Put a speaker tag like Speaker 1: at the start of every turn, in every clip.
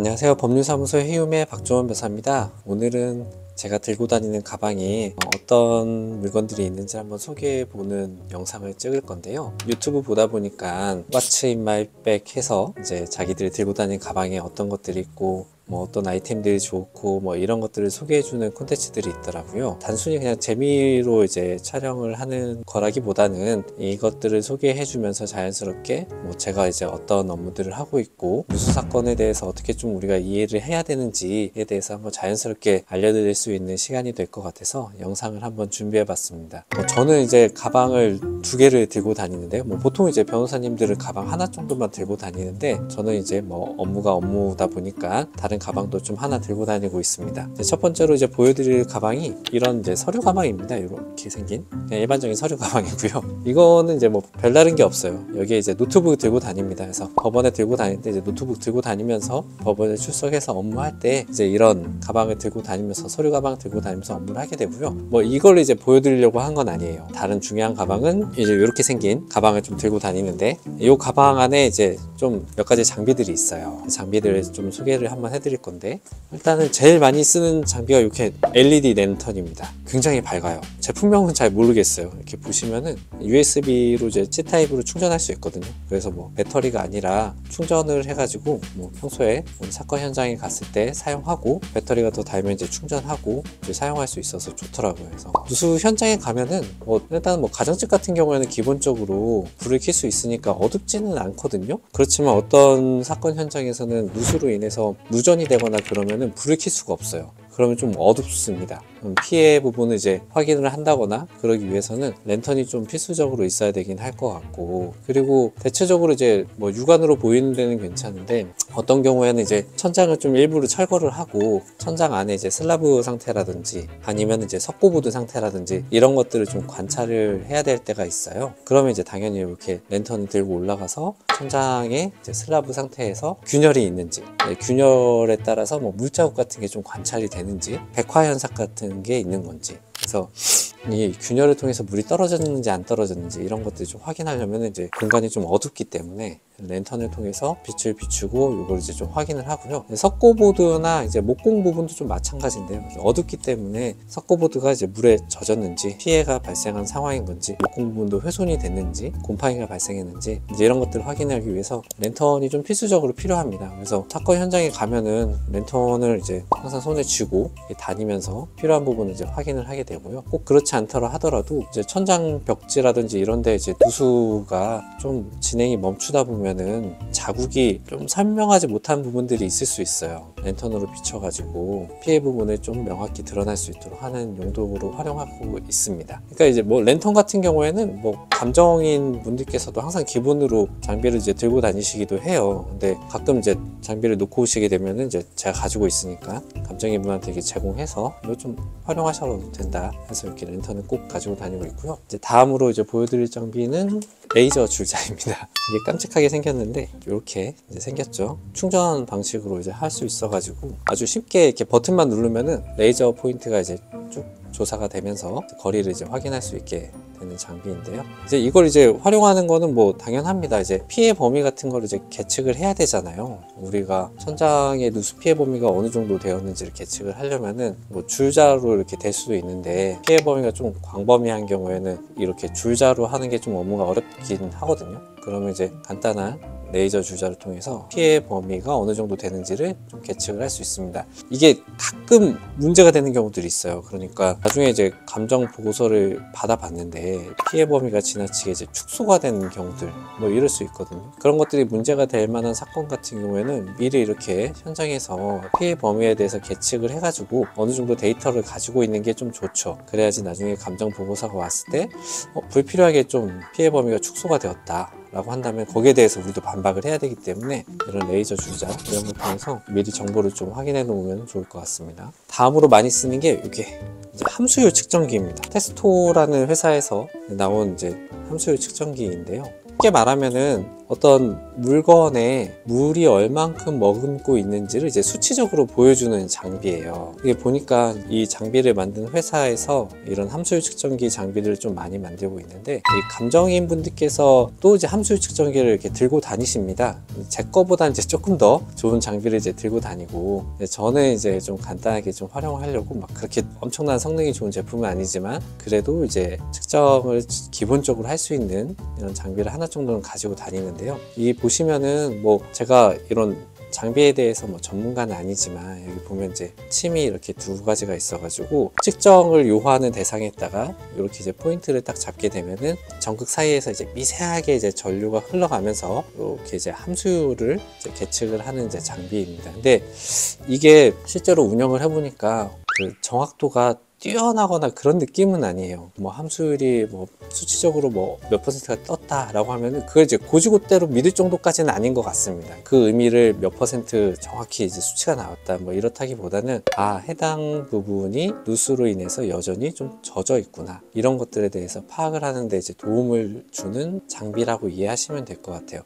Speaker 1: 안녕하세요. 법률사무소 해움의 박종원 변호사입니다. 오늘은 제가 들고 다니는 가방에 어떤 물건들이 있는지 한번 소개해보는 영상을 찍을 건데요. 유튜브 보다 보니까 What's in my bag 해서 이제 자기들이 들고 다니는 가방에 어떤 것들이 있고 어떤 아이템들이 좋고 이런 것들을 소개해주는 콘텐츠들이 있더라고요. 단순히 그냥 재미로 이제 촬영을 하는 거라기보다는 이것들을 소개해주면서 자연스럽게 제가 이제 어떤 업무들을 하고 있고 누수 사건에 대해서 어떻게 좀 우리가 이해를 해야 되는지에 대해서 한번 자연스럽게 알려드릴 수 있는 시간이 될 것 같아서 영상을 한번 준비해봤습니다. 저는 이제 가방을 2개를 들고 다니는데요. 보통 이제 변호사님들은 가방 하나 정도만 들고 다니는데 저는 이제 업무가 업무다 보니까 다른 가방도 좀 하나 들고 다니고 있습니다. 첫 번째로 이제 보여드릴 가방이 이런 이제 서류 가방입니다. 이렇게 생긴 그냥 일반적인 서류 가방이고요. 이거는 이제 별다른 게 없어요. 여기에 이제 노트북 들고 다닙니다. 그래서 법원에 들고 다닐 때 이제 노트북 들고 다니면서 법원에 출석해서 업무할 때 이제 이런 가방을 들고 다니면서 서류 가방 들고 다니면서 업무를 하게 되고요. 이걸 이제 보여드리려고 한 건 아니에요. 다른 중요한 가방은 이제 이렇게 생긴 가방을 좀 들고 다니는데 이 가방 안에 이제 좀 몇 가지 장비들이 있어요. 장비들을 좀 소개를 한번 해드릴 건데 일단은 제일 많이 쓰는 장비가 이렇게 LED 랜턴입니다. 굉장히 밝아요. 제품명은 잘 모르겠어요. 이렇게 보시면은 USB로 이제 C타입으로 충전할 수 있거든요. 그래서 배터리가 아니라 충전을 해가지고 평소에 사건 현장에 갔을 때 사용하고 배터리가 더 닳으면 이제 충전하고 이제 사용할 수 있어서 좋더라고요. 그래서 누수 현장에 가면은 일단 가정집 같은 경우에는 기본적으로 불을 켤 수 있으니까 어둡지는 않거든요. 그렇지만 어떤 사건 현장에서는 누수로 인해서 누전이 되거나 그러면은 불을 켤 수가 없어요. 그러면 좀 어둡습니다. 피해 부분을 이제 확인을 한다거나 그러기 위해서는 랜턴이 좀 필수적으로 있어야 되긴 할 것 같고, 그리고 대체적으로 이제 육안으로 보이는 데는 괜찮은데 어떤 경우에는 이제 천장을 좀 일부러 철거를 하고 천장 안에 이제 슬라브 상태라든지 아니면 이제 석고보드 상태라든지 이런 것들을 좀 관찰을 해야 될 때가 있어요. 그러면 이제 당연히 이렇게 랜턴을 들고 올라가서 천장에 이제 슬라브 상태에서 균열이 있는지, 균열에 따라서 물자국 같은 게 좀 관찰이 되는지, 백화 현상 같은 게 있는 건지, 그래서 이 균열을 통해서 물이 떨어졌는지 안 떨어졌는지 이런 것들을 좀 확인하려면 이제 공간이 좀 어둡기 때문에 랜턴을 통해서 빛을 비추고 이걸 이제 좀 확인을 하고요. 석고보드나 이제 목공 부분도 좀 마찬가지인데요. 어둡기 때문에 석고보드가 이제 물에 젖었는지 피해가 발생한 상황인 건지, 목공 부분도 훼손이 됐는지, 곰팡이가 발생했는지 이제 이런 것들을 확인하기 위해서 랜턴이 좀 필수적으로 필요합니다. 그래서 사건 현장에 가면은 랜턴을 이제 항상 손에 쥐고 다니면서 필요한 부분을 이제 확인을 하게 되고요. 꼭 그렇지 않더라 하더라도 이제 천장 벽지라든지 이런데 이제 누수가 좀 진행이 멈추다 보면은 자국이 좀 선명하지 못한 부분들이 있을 수 있어요. 랜턴으로 비춰가지고 피해 부분을 좀 명확히 드러날 수 있도록 하는 용도로 활용하고 있습니다. 그러니까 이제 랜턴 같은 경우에는 감정인 분들께서도 항상 기본으로 장비를 이제 들고 다니시기도 해요. 근데 가끔 이제 장비를 놓고 오시게 되면은 이제 제가 가지고 있으니까 감정인 분한테 이렇게 제공해서 이거 좀 활용하셔도 된다 해서 이렇게 랜턴을 꼭 가지고 다니고 있고요. 이제 다음으로 이제 보여드릴 장비는 레이저 줄자입니다. 이게 깜찍하게 생겼는데 이렇게 이제 생겼죠. 충전 방식으로 이제 할 수 있어가지고 아주 쉽게 이렇게 버튼만 누르면은 레이저 포인트가 이제 쭉 조사가 되면서 거리를 이제 확인할 수 있게 되는 장비인데요. 이제 이걸 이제 활용하는 거는 당연합니다. 이제 피해 범위 같은 걸 이제 계측을 해야 되잖아요. 우리가 천장의 누수 피해 범위가 어느 정도 되었는지를 계측을 하려면은 줄자로 이렇게 될 수도 있는데 피해 범위가 좀 광범위한 경우에는 이렇게 줄자로 하는 게 좀 업무가 어렵긴 하거든요. 그러면 이제 간단한 레이저 줄자를 통해서 피해 범위가 어느 정도 되는지를 좀 계측을 할 수 있습니다. 이게 가끔 문제가 되는 경우들이 있어요. 그러니까 나중에 이제 감정 보고서를 받아봤는데 피해 범위가 지나치게 이제 축소가 되는 경우들 이럴 수 있거든요. 그런 것들이 문제가 될 만한 사건 같은 경우에는 미리 이렇게 현장에서 피해 범위에 대해서 계측을 해가지고 어느 정도 데이터를 가지고 있는 게 좀 좋죠. 그래야지 나중에 감정 보고서가 왔을 때 불필요하게 좀 피해 범위가 축소가 되었다 라고 한다면 거기에 대해서 우리도 반박을 해야 되기 때문에 이런 레이저 줄자 이런 걸 통해서 미리 정보를 좀 확인해 놓으면 좋을 것 같습니다. 다음으로 많이 쓰는 게 이게 이제 함수율 측정기입니다. 테스토라는 회사에서 나온 이제 함수율 측정기인데요. 쉽게 말하면은 어떤 물건에 물이 얼만큼 머금고 있는지를 이제 수치적으로 보여주는 장비예요. 이게 보니까 이 장비를 만든 회사에서 이런 함수율 측정기 장비를 좀 많이 만들고 있는데, 이 감정인 분들께서 또 이제 함수율 측정기를 이렇게 들고 다니십니다. 제 거보다 이제 조금 더 좋은 장비를 이제 들고 다니고, 저는 이제 좀 간단하게 좀 활용하려고 막 그렇게 엄청난 성능이 좋은 제품은 아니지만 그래도 이제 측정을 기본적으로 할 수 있는 이런 장비를 하나 정도는 가지고 다니는데요. 이 보시면은 뭐 제가 이런 장비에 대해서 뭐 전문가는 아니지만 여기 보면 이제 침이 이렇게 두 가지가 있어가지고 측정을 요하는 대상에다가 이렇게 이제 포인트를 딱 잡게 되면은 전극 사이에서 이제 미세하게 이제 전류가 흘러가면서 이렇게 이제 함수율을 이제 계측을 하는 이제 장비입니다. 근데 이게 실제로 운영을 해보니까 그 정확도가 뛰어나거나 그런 느낌은 아니에요. 뭐 함수율이 뭐 수치적으로 뭐 몇 퍼센트가 떴다라고 하면은 그걸 이제 고지고대로 믿을 정도까지는 아닌 것 같습니다. 그 의미를 몇 퍼센트 정확히 이제 수치가 나왔다 뭐 이렇다기보다는 해당 부분이 누수로 인해서 여전히 좀 젖어 있구나, 이런 것들에 대해서 파악을 하는데 이제 도움을 주는 장비라고 이해하시면 될 것 같아요.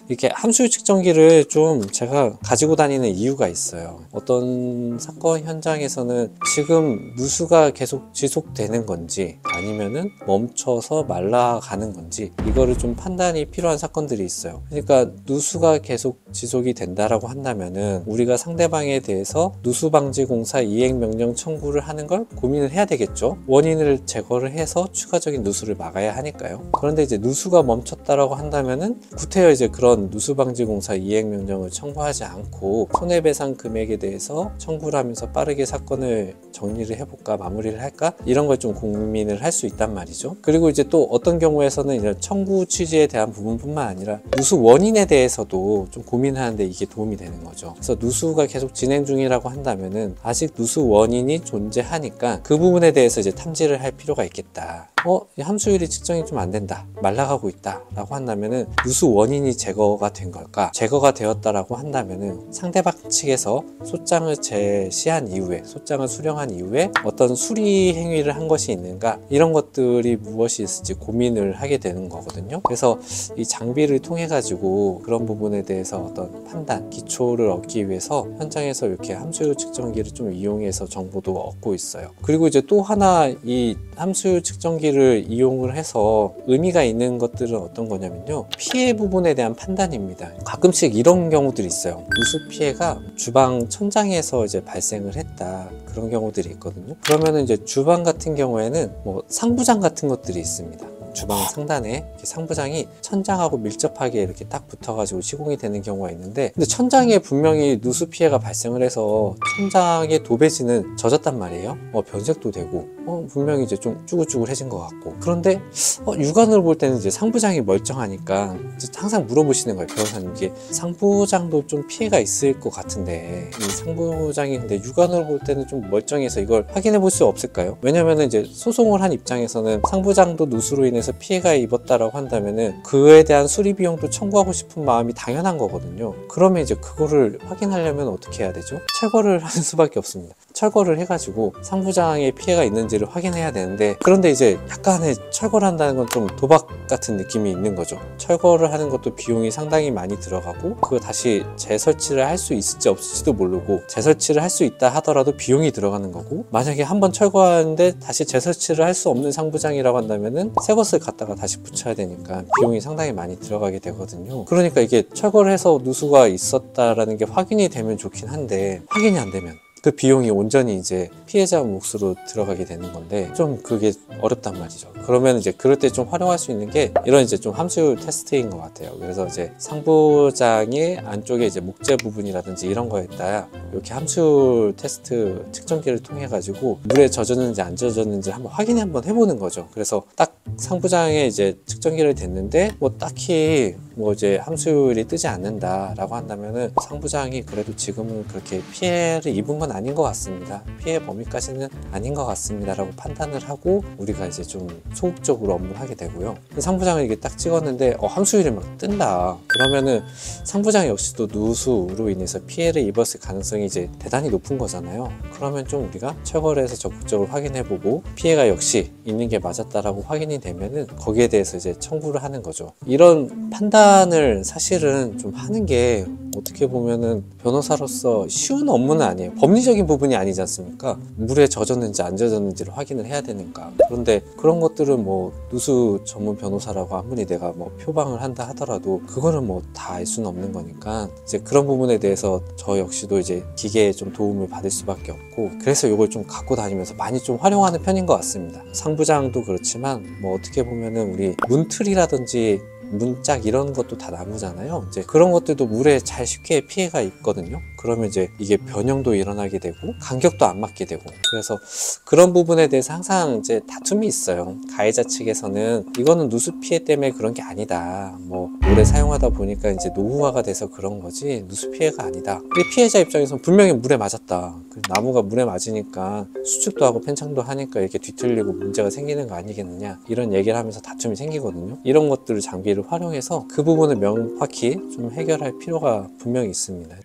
Speaker 1: 이렇게 함수율 측정기를 좀 제가 가지고 다니는 이유가 있어요. 어떤 사건 현장에서는 지금 누수가 계속 지속되는 건지 아니면은 멈춰서 말라가는 건지, 이거를 좀 판단이 필요한 사건들이 있어요. 그러니까 누수가 계속 지속이 된다라고 한다면은 우리가 상대방에 대해서 누수방지공사 이행명령 청구를 하는 걸 고민을 해야 되겠죠. 원인을 제거를 해서 추가적인 누수를 막아야 하니까요. 그런데 이제 누수가 멈췄다라고 한다면은 구태여 이제 그런 누수방지공사 이행명령을 청구하지 않고 손해배상 금액에 대해서 청구를 하면서 빠르게 사건을 정리를 해볼까, 마무리를 할까, 이런 걸 좀 고민을 할 수 있단 말이죠. 그리고 이제 또 어떤 경우에서는 이런 청구 취지에 대한 부분뿐만 아니라 누수 원인에 대해서도 좀 고민하는데 이게 도움이 되는 거죠. 그래서 누수가 계속 진행 중이라고 한다면은 아직 누수 원인이 존재하니까 그 부분에 대해서 이제 탐지를 할 필요가 있겠다. 이 함수율이 측정이 좀 안 된다, 말라가고 있다 라고 한다면은 누수 원인이 제거가 된 걸까? 제거가 되었다라고 한다면은 상대방 측에서 소장을 제시한 이후에, 소장을 수령한 이후에 어떤 수리 행위를 한 것이 있는가, 이런 것들이 무엇이 있을지 고민을 하게 되는 거거든요. 그래서 이 장비를 통해 가지고 그런 부분에 대해서 어떤 판단, 기초를 얻기 위해서 현장에서 이렇게 함수율 측정기를 좀 이용해서 정보도 얻고 있어요. 그리고 이제 또 하나, 이 함수율 측정기를 이용을 해서 의미가 있는 것들은 어떤 거냐면요, 피해 부분에 대한 판단입니다. 가끔씩 이런 경우들이 있어요. 누수 피해가 주방 천장에서 이제 발생을 했다, 그런 경우들이 있거든요. 그러면은 이제 주방 같은 경우에는 뭐 상부장 같은 것들이 있습니다. 주방 상단에 이렇게 상부장이 천장하고 밀접하게 이렇게 딱 붙어가지고 시공이 되는 경우가 있는데, 근데 천장에 분명히 누수 피해가 발생을 해서 천장의 도배지는 젖었단 말이에요. 변색도 되고 분명히 이제 좀 쭈글쭈글해진 것 같고, 그런데 육안으로 볼 때는 이제 상부장이 멀쩡하니까 항상 물어보시는 거예요. 변호사님, 이게 상부장도 좀 피해가 있을 것 같은데 이 상부장이 근데 육안으로 볼 때는 좀 멀쩡해서 이걸 확인해 볼 수 없을까요? 왜냐면은 이제 소송을 한 입장에서는 상부장도 누수로 인해서 피해가 입었다라고 한다면은 그에 대한 수리 비용도 청구하고 싶은 마음이 당연한 거거든요. 그러면 이제 그거를 확인하려면 어떻게 해야 되죠? 철거를 하는 수밖에 없습니다. 철거를 해가지고 상부장에 피해가 있는지를 확인해야 되는데, 그런데 이제 약간의 철거를 한다는 건 좀 도박 같은 느낌이 있는 거죠. 철거를 하는 것도 비용이 상당히 많이 들어가고, 그거 다시 재설치를 할 수 있을지 없을지도 모르고, 재설치를 할 수 있다 하더라도 비용이 들어가는 거고, 만약에 한번 철거하는데 다시 재설치를 할 수 없는 상부장이라고 한다면은 새 것을 갖다가 다시 붙여야 되니까 비용이 상당히 많이 들어가게 되거든요. 그러니까 이게 철거를 해서 누수가 있었다라는 게 확인이 되면 좋긴 한데, 확인이 안 되면 그 비용이 온전히 이제 피해자 몫으로 들어가게 되는 건데 좀 그게 어렵단 말이죠. 그러면 이제 그럴 때 좀 활용할 수 있는 게 이런 이제 좀 함수율 테스트인 것 같아요. 그래서 이제 상부장의 안쪽에 이제 목재 부분이라든지 이런 거에다가 이렇게 함수율 테스트 측정기를 통해 가지고 물에 젖었는지 안 젖었는지 한번 해보는 거죠. 그래서 딱 상부장에 이제 측정기를 댔는데 뭐 딱히 뭐 이제 함수율이 뜨지 않는다라고 한다면은 상부장이 그래도 지금은 그렇게 피해를 입은 건 아닌 것 같습니다. 피해 범위까지는 아닌 것 같습니다라고 판단을 하고 우리가 이제 좀 소극적으로 업무를 하게 되고요. 상부장을 이게 딱 찍었는데 함수율이 막 뜬다. 그러면은 상부장 역시도 누수로 인해서 피해를 입었을 가능성이 이제 대단히 높은 거잖아요. 그러면 좀 우리가 철거를 해서 적극적으로 확인해보고 피해가 역시 있는 게 맞았다라고 확인이 되면은 거기에 대해서 이제 청구를 하는 거죠. 이런 판단을 사실은 좀 하는 게 어떻게 보면은 변호사로서 쉬운 업무는 아니에요. 법리적인 부분이 아니지 않습니까? 물에 젖었는지 안 젖었는지를 확인을 해야 되니까. 그런데 그런 것들은 뭐 누수 전문 변호사라고 아무리 내가 뭐 표방을 한다 하더라도 그거는 뭐 다 알 수는 없는 거니까 이제 그런 부분에 대해서 저 역시도 이제 기계에 좀 도움을 받을 수밖에 없고, 그래서 이걸 좀 갖고 다니면서 많이 좀 활용하는 편인 것 같습니다. 상부장도 그렇지만 뭐 어떻게 보면은 우리 문틀이라든지 문짝 이런 것도 다 나무잖아요. 이제 그런 것들도 물에 잘 쉽게 피해가 있거든요. 그러면 이제 이게 변형도 일어나게 되고 간격도 안 맞게 되고, 그래서 그런 부분에 대해서 항상 이제 다툼이 있어요. 가해자 측에서는 이거는 누수 피해 때문에 그런 게 아니다. 뭐 오래 사용하다 보니까 이제 노후화가 돼서 그런 거지 누수 피해가 아니다. 근데 피해자 입장에서는 분명히 물에 맞았다. 나무가 물에 맞으니까 수축도 하고 팽창도 하니까 이렇게 뒤틀리고 문제가 생기는 거 아니겠느냐, 이런 얘기를 하면서 다툼이 생기거든요. 이런 것들을 장비를 활용해서 그 부분을 명확히 좀 해결할 필요가 분명히 있습니다.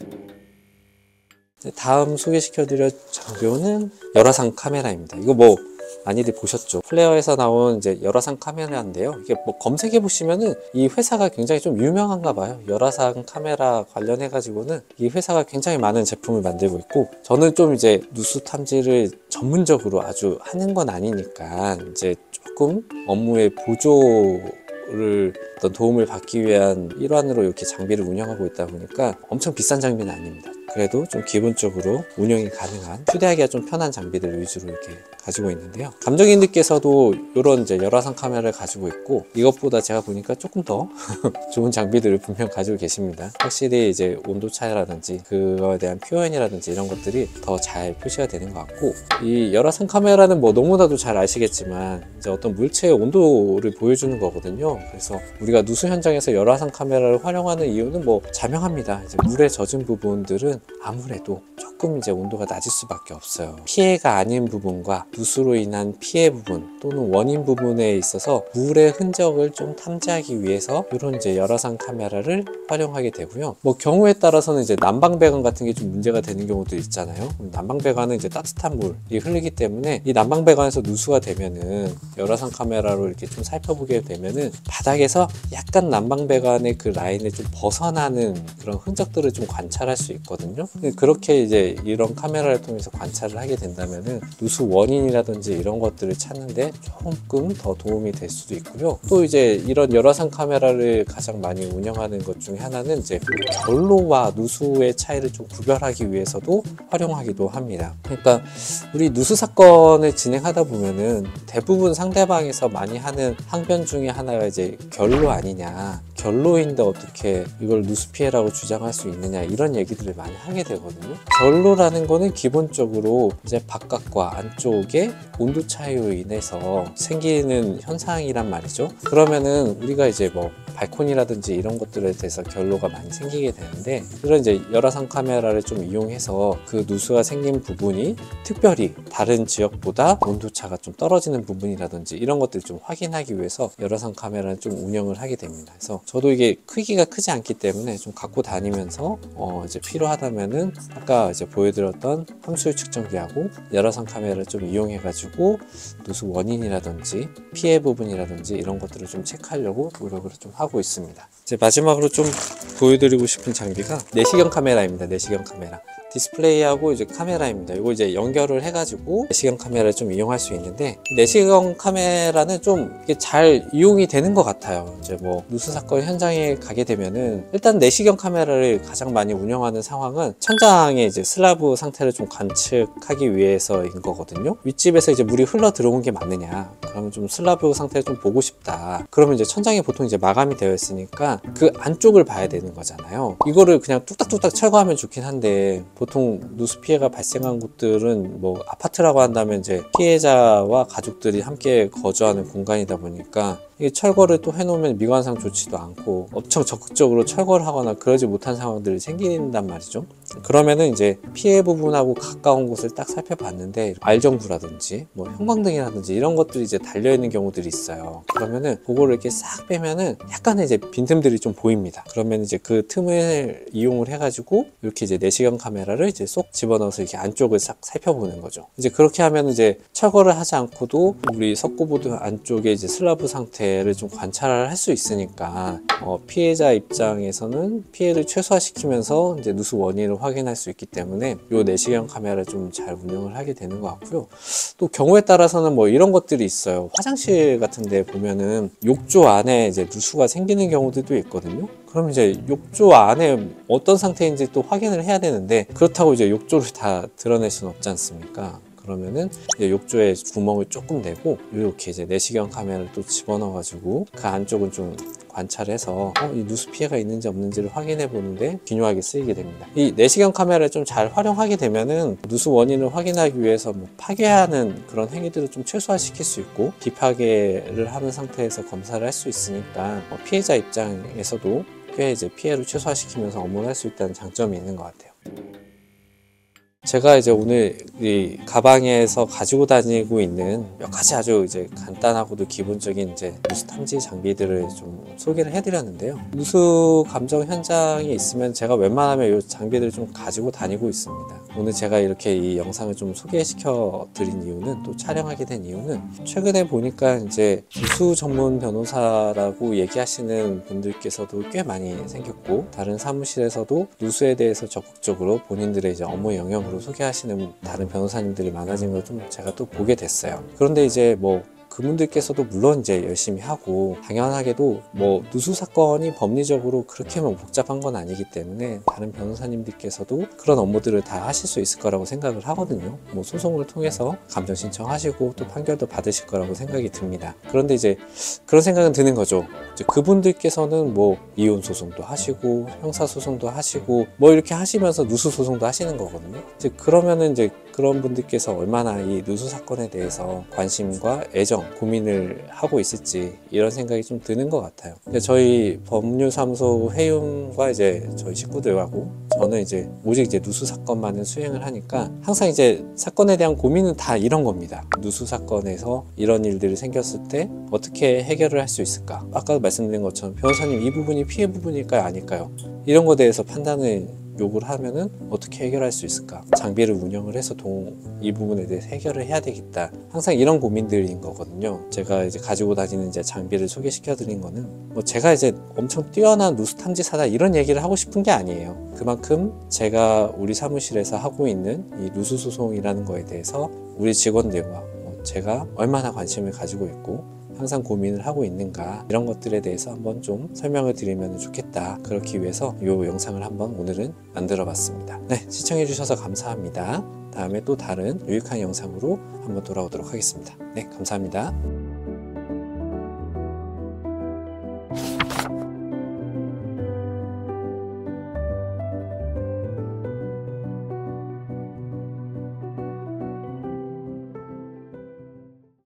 Speaker 1: 다음 소개시켜드릴 장비는 열화상 카메라입니다. 이거 뭐 많이들 보셨죠? 플레어에서 나온 이제 열화상 카메라인데요. 이게 뭐 검색해 보시면은 이 회사가 굉장히 좀 유명한가 봐요. 열화상 카메라 관련해 가지고는 이 회사가 굉장히 많은 제품을 만들고 있고, 저는 좀 이제 누수 탐지를 전문적으로 아주 하는 건 아니니까 이제 조금 업무의 보조를 어떤 도움을 받기 위한 일환으로 이렇게 장비를 운영하고 있다 보니까 엄청 비싼 장비는 아닙니다. 그래도 좀 기본적으로 운영이 가능한, 휴대하기가 좀 편한 장비들 위주로 이렇게 가지고 있는데요. 감독님들께서도 이런 이제 열화상 카메라를 가지고 있고, 이것보다 제가 보니까 조금 더 좋은 장비들을 분명 가지고 계십니다. 확실히 이제 온도 차이라든지 그거에 대한 표현이라든지 이런 것들이 더 잘 표시가 되는 것 같고, 이 열화상 카메라는 뭐 너무나도 잘 아시겠지만 이제 어떤 물체의 온도를 보여주는 거거든요. 그래서 우리가 누수 현장에서 열화상 카메라를 활용하는 이유는 뭐 자명합니다. 이제 물에 젖은 부분들은 아무래도 조금 이제 온도가 낮을 수밖에 없어요. 피해가 아닌 부분과 누수로 인한 피해 부분 또는 원인 부분에 있어서 물의 흔적을 좀 탐지하기 위해서 이런 이제 열화상 카메라를 활용하게 되고요. 뭐 경우에 따라서는 이제 난방배관 같은 게 좀 문제가 되는 경우도 있잖아요. 난방배관은 이제 따뜻한 물이 흐르기 때문에 이 난방배관에서 누수가 되면은 열화상 카메라로 이렇게 좀 살펴보게 되면은 바닥에서 약간 난방배관의 그 라인을 좀 벗어나는 그런 흔적들을 좀 관찰할 수 있거든요. 그렇게 이제 이런 카메라를 통해서 관찰을 하게 된다면은 누수 원인이라든지 이런 것들을 찾는데 조금 더 도움이 될 수도 있고요. 또 이제 이런 열화상 카메라를 가장 많이 운영하는 것 중에 하나는 이제 결로와 누수의 차이를 좀 구별하기 위해서도 활용하기도 합니다. 그러니까 우리 누수 사건을 진행하다 보면은 대부분 상대방에서 많이 하는 항변 중에 하나가 이제 결로 아니냐, 결로인데 어떻게 이걸 누수 피해라고 주장할 수 있느냐, 이런 얘기들을 많이 하게 되거든요. 결로라는 거는 기본적으로 이제 바깥과 안쪽의 온도 차이로 인해서 생기는 현상이란 말이죠. 그러면은 우리가 이제 뭐 발코니라든지 이런 것들에 대해서 결로가 많이 생기게 되는데, 그런 이제 열화상 카메라를 좀 이용해서 그 누수가 생긴 부분이 특별히 다른 지역보다 온도차가 좀 떨어지는 부분이라든지 이런 것들을 좀 확인하기 위해서 열화상 카메라를 좀 운영을 하게 됩니다. 그래서 저도 이게 크기가 크지 않기 때문에 좀 갖고 다니면서 이제 필요하다면은 아까 이제 보여드렸던 함수율 측정기하고 열화상 카메라를 좀 이용해 가지고 누수 원인이라든지 피해 부분이라든지 이런 것들을 좀 체크하려고 노력을 좀 하고 있습니다. 이제 마지막으로 좀 보여드리고 싶은 장비가 내시경 카메라입니다. 내시경 카메라. 디스플레이하고 이제 카메라입니다. 이거 이제 연결을 해가지고 내시경 카메라를 좀 이용할 수 있는데, 내시경 카메라는 좀 이게 잘 이용이 되는 것 같아요. 이제 뭐 누수 사건 현장에 가게 되면은 일단 내시경 카메라를 가장 많이 운영하는 상황은 천장의 이제 슬라브 상태를 좀 관측하기 위해서인 거거든요. 윗집에서 이제 물이 흘러 들어온 게 맞느냐, 그러면 좀 슬라브 상태를 좀 보고 싶다. 그러면 이제 천장이 보통 이제 마감이 되어 있으니까 그 안쪽을 봐야 되는 거잖아요. 이거를 그냥 뚝딱뚝딱 철거하면 좋긴 한데 보통 누수 피해가 발생한 곳들은 뭐 아파트라고 한다면 이제 피해자와 가족들이 함께 거주하는 공간이다 보니까 이게 철거를 또 해놓으면 미관상 좋지도 않고 엄청 적극적으로 철거를 하거나 그러지 못한 상황들이 생긴단 말이죠. 그러면은 이제 피해 부분하고 가까운 곳을 딱 살펴봤는데 알전구라든지 뭐 형광등이라든지 이런 것들이 이제 달려있는 경우들이 있어요. 그러면은 그거를 이렇게 싹 빼면은 약간의 이제 빈틈들이 좀 보입니다. 그러면 이제 그 틈을 이용을 해가지고 이렇게 이제 내시경 카메라를 이제 쏙 집어넣어서 이렇게 안쪽을 싹 살펴보는 거죠. 이제 그렇게 하면 이제 철거를 하지 않고도 우리 석고보드 안쪽에 이제 슬라브 상태를 좀 관찰을 할 수 있으니까 피해자 입장에서는 피해를 최소화시키면서 이제 누수 원인을 확인할 수 있기 때문에 이 내시경 카메라를 좀 잘 운영을 하게 되는 것 같고요. 또 경우에 따라서는 뭐 이런 것들이 있어요. 화장실 같은 데 보면은 욕조 안에 이제 누수가 생기는 경우들도 있거든요. 그럼 이제 욕조 안에 어떤 상태인지 또 확인을 해야 되는데 그렇다고 이제 욕조를 다 드러낼 수는 없지 않습니까? 그러면은 이제 욕조에 구멍을 조금 내고 이렇게 이제 내시경 카메라를 또 집어넣어 가지고 그 안쪽은 좀 관찰해서 이 누수 피해가 있는지 없는지를 확인해 보는데 중요하게 쓰이게 됩니다. 이 내시경 카메라를 좀 잘 활용하게 되면은 누수 원인을 확인하기 위해서 뭐 파괴하는 그런 행위들을 좀 최소화시킬 수 있고 비파괴를 하는 상태에서 검사를 할 수 있으니까 피해자 입장에서도 꽤 이제 피해를 최소화시키면서 업무를 할 수 있다는 장점이 있는 것 같아요. 제가 이제 오늘 이 가방에서 가지고 다니고 있는 몇 가지 아주 이제 간단하고도 기본적인 이제 누수 탐지 장비들을 좀 소개를 해드렸는데요. 누수 감정 현장에 있으면 제가 웬만하면 이 장비들을 좀 가지고 다니고 있습니다. 오늘 제가 이렇게 이 영상을 좀 소개시켜 드린 이유는 또 촬영하게 된 이유는 최근에 보니까 이제 누수 전문 변호사라고 얘기하시는 분들께서도 꽤 많이 생겼고 다른 사무실에서도 누수에 대해서 적극적으로 본인들의 이제 업무 영역으로 소개하시는 다른 변호사님들이 많아진 걸 좀 제가 또 보게 됐어요. 그런데 이제 뭐 그분들께서도 물론 이제 열심히 하고 당연하게도 뭐 누수 사건이 법리적으로 그렇게 뭐 복잡한 건 아니기 때문에 다른 변호사님들께서도 그런 업무들을 다 하실 수 있을 거라고 생각을 하거든요. 뭐 소송을 통해서 감정 신청하시고 또 판결도 받으실 거라고 생각이 듭니다. 그런데 이제 그런 생각은 드는 거죠. 이제 그분들께서는 뭐 이혼 소송도 하시고 형사 소송도 하시고 뭐 이렇게 하시면서 누수 소송도 하시는 거거든요. 이제 그러면은 이제 그런 분들께서 얼마나 이 누수 사건에 대해서 관심과 애정, 고민을 하고 있을지 이런 생각이 좀 드는 것 같아요. 저희 법률사무소 회원과 이제 저희 식구들하고 저는 이제 오직 이제 누수 사건만을 수행을 하니까 항상 이제 사건에 대한 고민은 다 이런 겁니다. 누수 사건에서 이런 일들이 생겼을 때 어떻게 해결을 할 수 있을까? 아까 말씀드린 것처럼 변호사님 이 부분이 피해 부분일까요? 아닐까요? 이런 거에 대해서 판단을 요구를 하면은 어떻게 해결할 수 있을까? 장비를 운영을 해서 이 부분에 대해서 해결을 해야 되겠다. 항상 이런 고민들인 거거든요. 제가 이제 가지고 다니는 이제 장비를 소개시켜 드린 거는 뭐 제가 이제 엄청 뛰어난 누수 탐지사다 이런 얘기를 하고 싶은 게 아니에요. 그만큼 제가 우리 사무실에서 하고 있는 이 누수 소송이라는 거에 대해서 우리 직원들과 제가 얼마나 관심을 가지고 있고 항상 고민을 하고 있는가 이런 것들에 대해서 한번 좀 설명을 드리면 좋겠다. 그렇기 위해서 이 영상을 한번 오늘은 만들어 봤습니다. 네, 시청해 주셔서 감사합니다. 다음에 또 다른 유익한 영상으로 한번 돌아오도록 하겠습니다. 네, 감사합니다.